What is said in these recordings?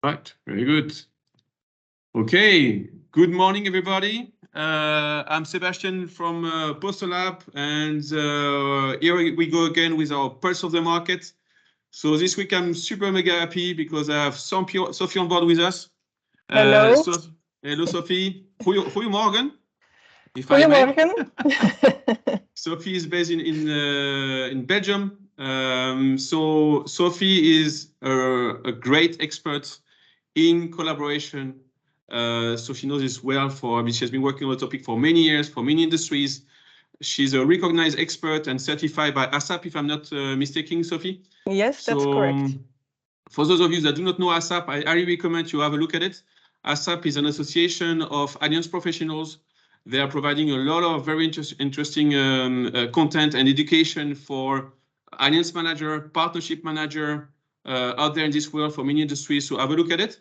Right, very good. Okay, good morning, everybody. I'm Sebastian from PosterLab, and here we go again with our Pulse of the Market. So this week I'm super mega happy because I have Sophie on board with us. Hello. Hello, Sophie. Goedemorgen. Goedemorgen. Sophie is based in Belgium. So Sophie is a great expert in collaboration. So she knows this well she has been working on the topic for many years, for many industries. She's a recognized expert and certified by ASAP, if I'm not mistaken, Sophie. Yes, that's correct. For those of you that do not know ASAP, I highly recommend you have a look at it. ASAP is an association of alliance professionals. They are providing a lot of very interesting content and education for alliance manager, partnership manager out there in this world for many industries. So have a look at it.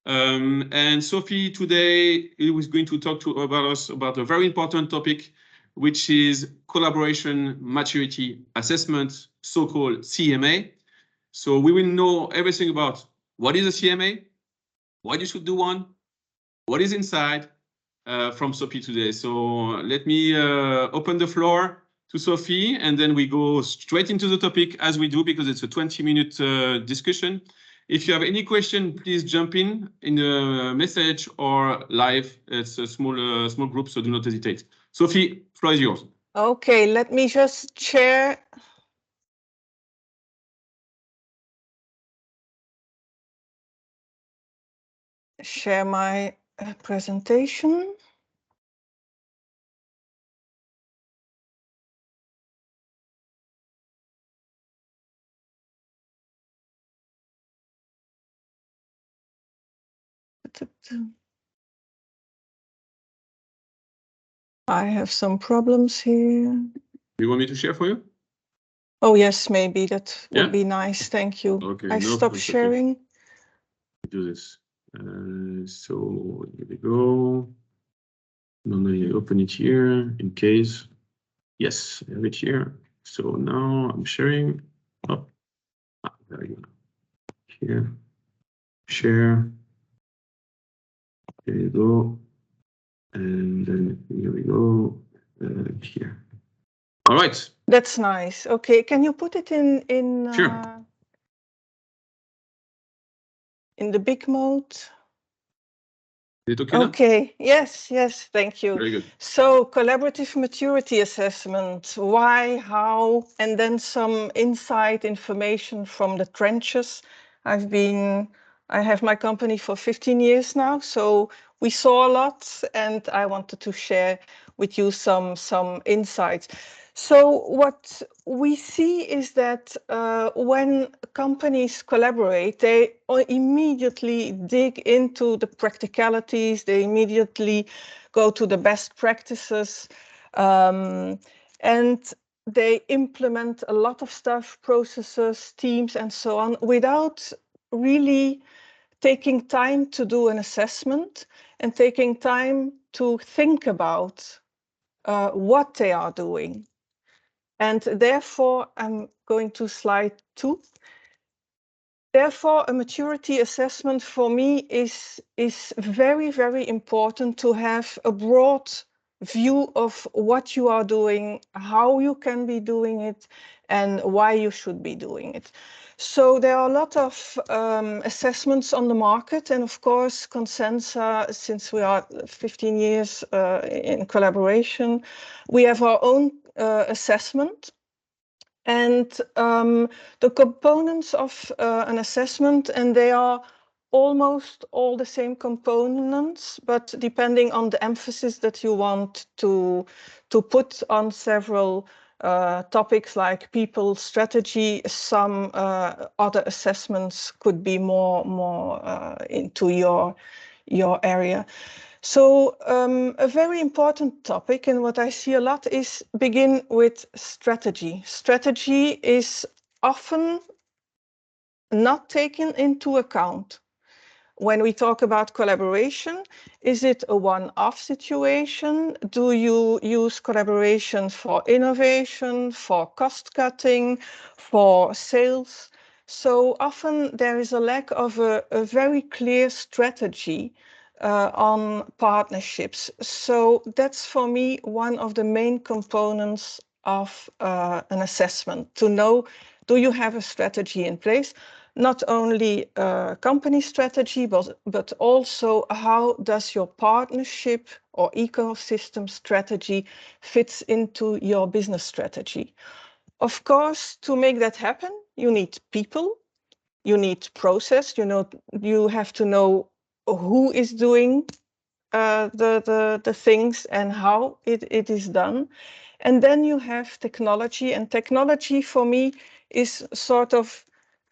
And Sophie today is going to talk about a very important topic, which is collaboration maturity assessment, so-called CMA. So we will know everything about what is a CMA, why you should do one, what is inside from Sophie today. So let me open the floor to Sophie, and then we go straight into the topic as we do, because it's a 20-minute discussion. If you have any question, please jump in the message or live. It's a small group, so do not hesitate. Sophie, floor is yours. Okay, let me just share my presentation. I have some problems here. You want me to share for you? Oh, yes, maybe that would be nice. Thank you. Okay, I stop sharing. Okay. Do this. So here we go. Normally I open it here in case. Yes, I have it here. So now I'm sharing. Oh, there you go. Here, share. There you go. And then here we go. Here. All right. That's nice. Okay, can you put it in Sure. In the big mode? Is it okay now? Yes, thank you. Very good. So collaborative maturity assessment, why, how, and then some inside information from the trenches. I have my company for 15 years now, so we saw a lot, and I wanted to share with you some insights. So what we see is that when companies collaborate, they immediately dig into the practicalities, they immediately go to the best practices, and they implement a lot of stuff, processes, teams, and so on, without really taking time to do an assessment and taking time to think about what they are doing. And therefore, I'm going to slide 2. Therefore, a maturity assessment for me is very, very important to have a broad view of what you are doing, how you can be doing it, and why you should be doing it. So there are a lot of assessments on the market, and of course, Consensa, since we are 15 years in collaboration, we have our own assessment. And the components of an assessment, and they are almost all the same components, but depending on the emphasis that you want to put on several topics like people, strategy, some other assessments could be more into your area. So a very important topic, and what I see a lot, is begin with strategy. Strategy is often not taken into account. When we talk about collaboration, is it a one-off situation? Do you use collaboration for innovation, for cost cutting, for sales? So often there is a lack of a very clear strategy on partnerships. So that's for me one of the main components of an assessment, to know, do you have a strategy in place? Not only a company strategy, but also how does your partnership or ecosystem strategy fits into your business strategy? Of course, to make that happen, you need people, you need process, you have to know who is doing the things and how it is done. And then you have technology, and technology for me is sort of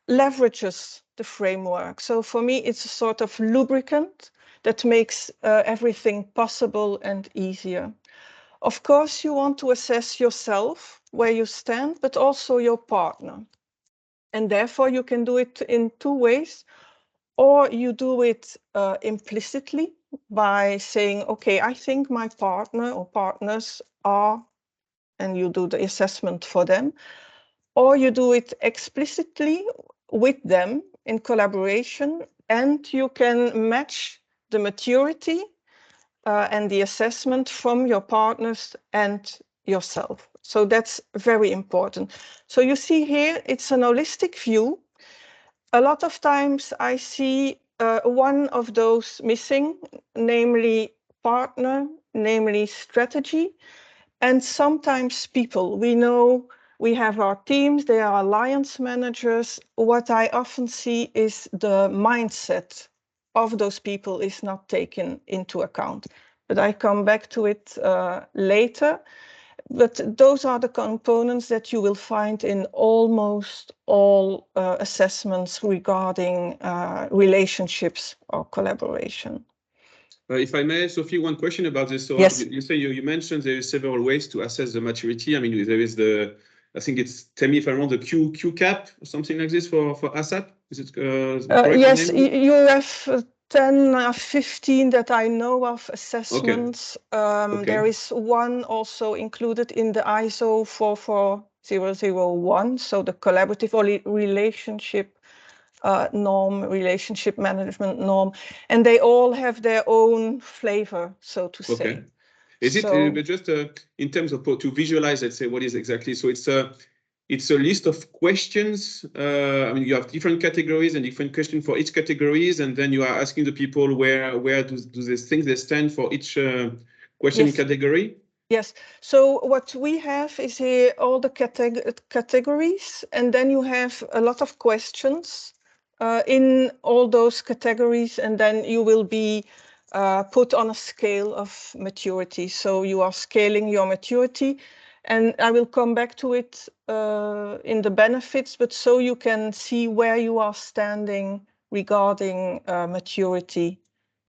leverages the framework. So for me, it's a sort of lubricant that makes everything possible and easier. Of course, you want to assess yourself, where you stand, but also your partner. And therefore, you can do it in two ways. Or you do it implicitly by saying, okay, I think my partner or partners are, and you do the assessment for them. Or you do it explicitly with them in collaboration, and you can match the maturity and the assessment from your partners and yourself. So that's very important. So you see here, it's an holistic view. A lot of times I see one of those missing, namely partner, namely strategy, and sometimes people. We know we have our teams, they are alliance managers. What I often see is the mindset of those people is not taken into account. But I come back to it later. But those are the components that you will find in almost all assessments regarding relationships or collaboration. If I may, Sophie, one question about this. So yes. you say you mentioned there are several ways to assess the maturity. I mean, there is the, I think it's, tell me if I'm wrong, the Q cap or something like this for ASAP. Is it correct? Yes, you have 10 or 15 that I know of assessments. Okay. There is one also included in the ISO 44001, so the collaborative relationship norm, relationship management norm, and they all have their own flavor, so to say. Is it just in terms of to visualize, let's say, what is exactly? So it's a list of questions. I mean, you have different categories and different questions for each categories, and then you are asking the people where do they think they stand for each question category? Yes. So what we have is here all the categories, and then you have a lot of questions in all those categories, and then you will be put on a scale of maturity. So you are scaling your maturity, and I will come back to it in the benefits, but so you can see where you are standing regarding maturity.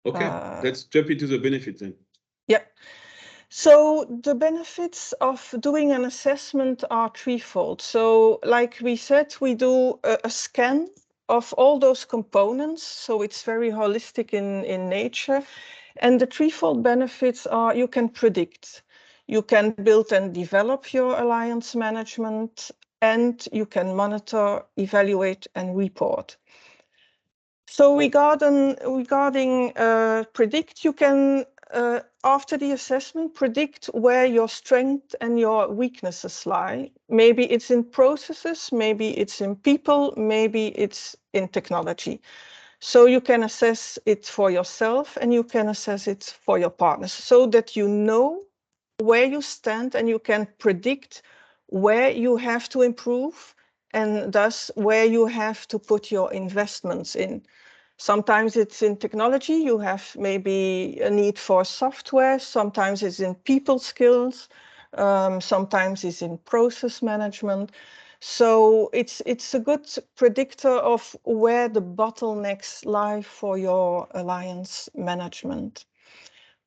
Okay, let's jump into the benefits then. Yeah. So the benefits of doing an assessment are threefold. So like we said, we do a scan of all those components. So it's very holistic in nature. And the threefold benefits are you can predict, you can build and develop your alliance management, and you can monitor, evaluate, and report. So regarding predict, you can, after the assessment, predict where your strengths and your weaknesses lie. Maybe it's in processes, maybe it's in people, maybe it's in technology. So you can assess it for yourself and you can assess it for your partners so that you know where you stand and you can predict where you have to improve and thus where you have to put your investments in. Sometimes it's in technology, you have maybe a need for software, sometimes it's in people skills, sometimes it's in process management. So it's a good predictor of where the bottlenecks lie for your alliance management.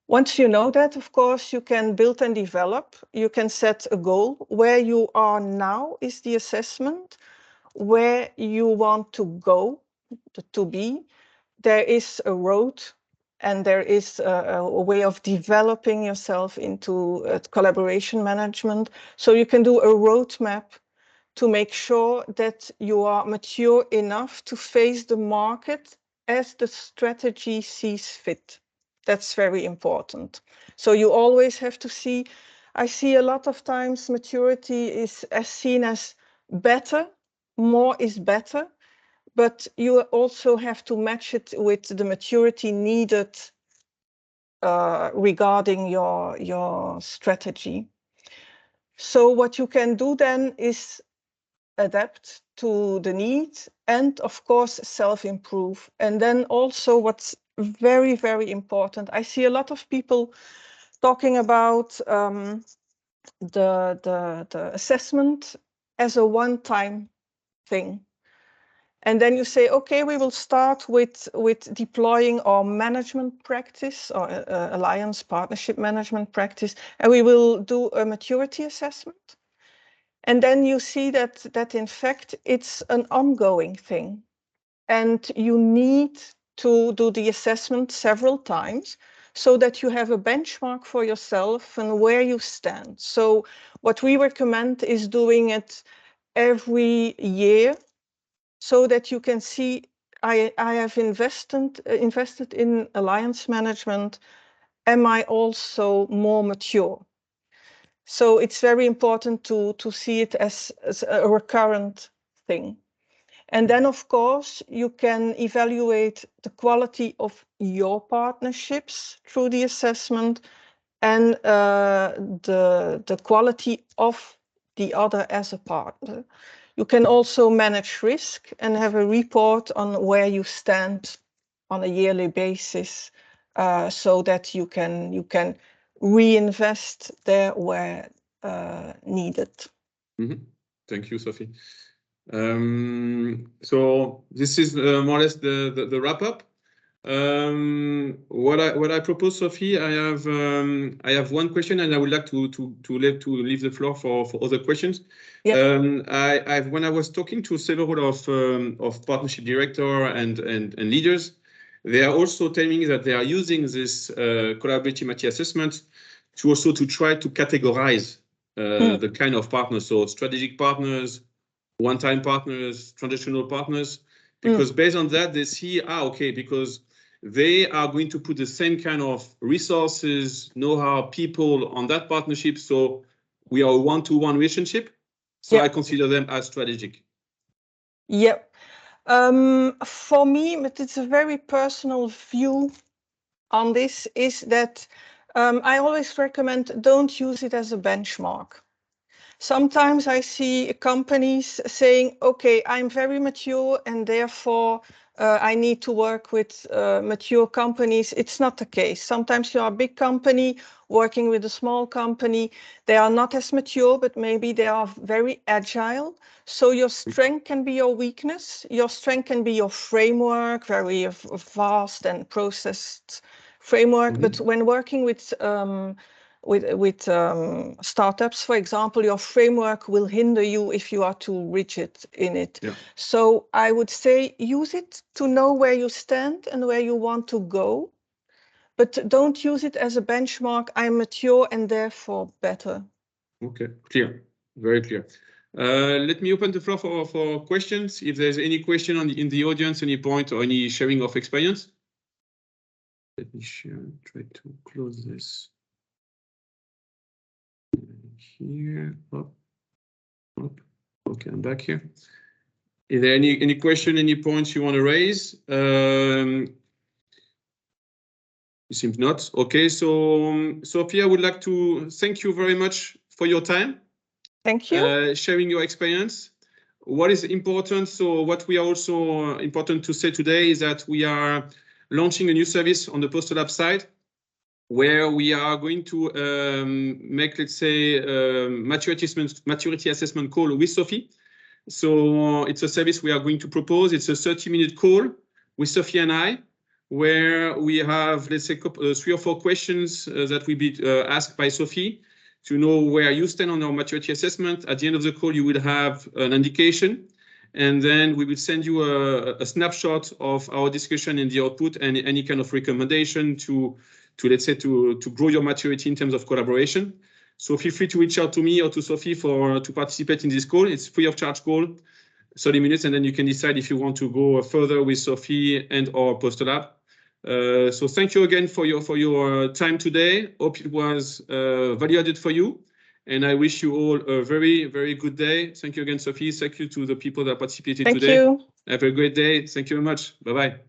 Once you know that, of course, you can build and develop. You can set a goal. Where you are now is the assessment. Where you want to go, to be, there is a road and there is a way of developing yourself into collaboration management. So you can do a roadmap to make sure that you are mature enough to face the market as the strategy sees fit. That's very important. So you always have to see, I see a lot of times maturity is as seen as better, more is better, but you also have to match it with the maturity needed regarding your strategy. So what you can do then is adapt to the needs and of course self-improve. And then also what's very, very important, I see a lot of people talking about the assessment as a one-time thing. And then you say, okay, we will start with deploying our management practice or alliance partnership management practice, and we will do a maturity assessment. And then you see that in fact, it's an ongoing thing. And you need to do the assessment several times so that you have a benchmark for yourself and where you stand. So what we recommend is doing it every year so that you can see, I have invested in alliance management. Am I also more mature? So it's very important to see it as a recurrent thing. And then, of course, you can evaluate the quality of your partnerships through the assessment and the quality of the other as a partner. You can also manage risk and have a report on where you stand on a yearly basis so that you can reinvest there where needed. Mm-hmm. Thank you, Sophie. So this is more or less the wrap up. What I propose, Sophie, I have one question, and I would like to leave the floor for other questions. Yeah. When I was talking to several of partnership director and leaders, they are also telling me that they are using this collaborative maturity assessment to try to categorize the kind of partners, so strategic partners, one-time partners, traditional partners, because based on that, they see, okay, because they are going to put the same kind of resources, know-how, people on that partnership. So we are a one-to-one relationship. So I consider them as strategic. Yeah. For me, but it's a very personal view on this, is that I always recommend don't use it as a benchmark. Sometimes I see companies saying, okay, I'm very mature and therefore I need to work with mature companies. It's not the case. Sometimes you are a big company working with a small company. They are not as mature, but maybe they are very agile. So your strength can be your weakness. Your strength can be your framework, very vast and processed framework. Mm-hmm. But when working with startups, for example, your framework will hinder you if you are too rigid in it. Yeah. So I would say use it to know where you stand and where you want to go, but don't use it as a benchmark. I'm mature and therefore better. Okay, clear, very clear. Let me open the floor for questions. If there's any question in the audience, any point or any sharing of experience. Let me try to close this. Here, up. Okay, I'm back here. Is there any question, any points you want to raise? It seems not. Okay, so Sophie, I would like to thank you very much for your time. Thank you. Sharing your experience. What is important, so what we are also important to say today is that we are launching a new service on the PosterLab side, where we are going to make, let's say, maturity assessment call with Sophie. So it's a service we are going to propose. It's a 30-minute call with Sophie and I, where we have, let's say, 3 or 4 questions that will be asked by Sophie to know where you stand on our maturity assessment. At the end of the call, you will have an indication, and then we will send you a snapshot of our discussion and the output and any kind of recommendation to let's say, to grow your maturity in terms of collaboration. So feel free to reach out to me or to Sophie to participate in this call. It's free of charge call, 30 minutes, and then you can decide if you want to go further with Sophie and or PosterLab. So thank you again for your time today. Hope it was value added for you. And I wish you all a very, very good day. Thank you again, Sophie. Thank you to the people that participated today. Thank you. Have a great day. Thank you very much. Bye-bye.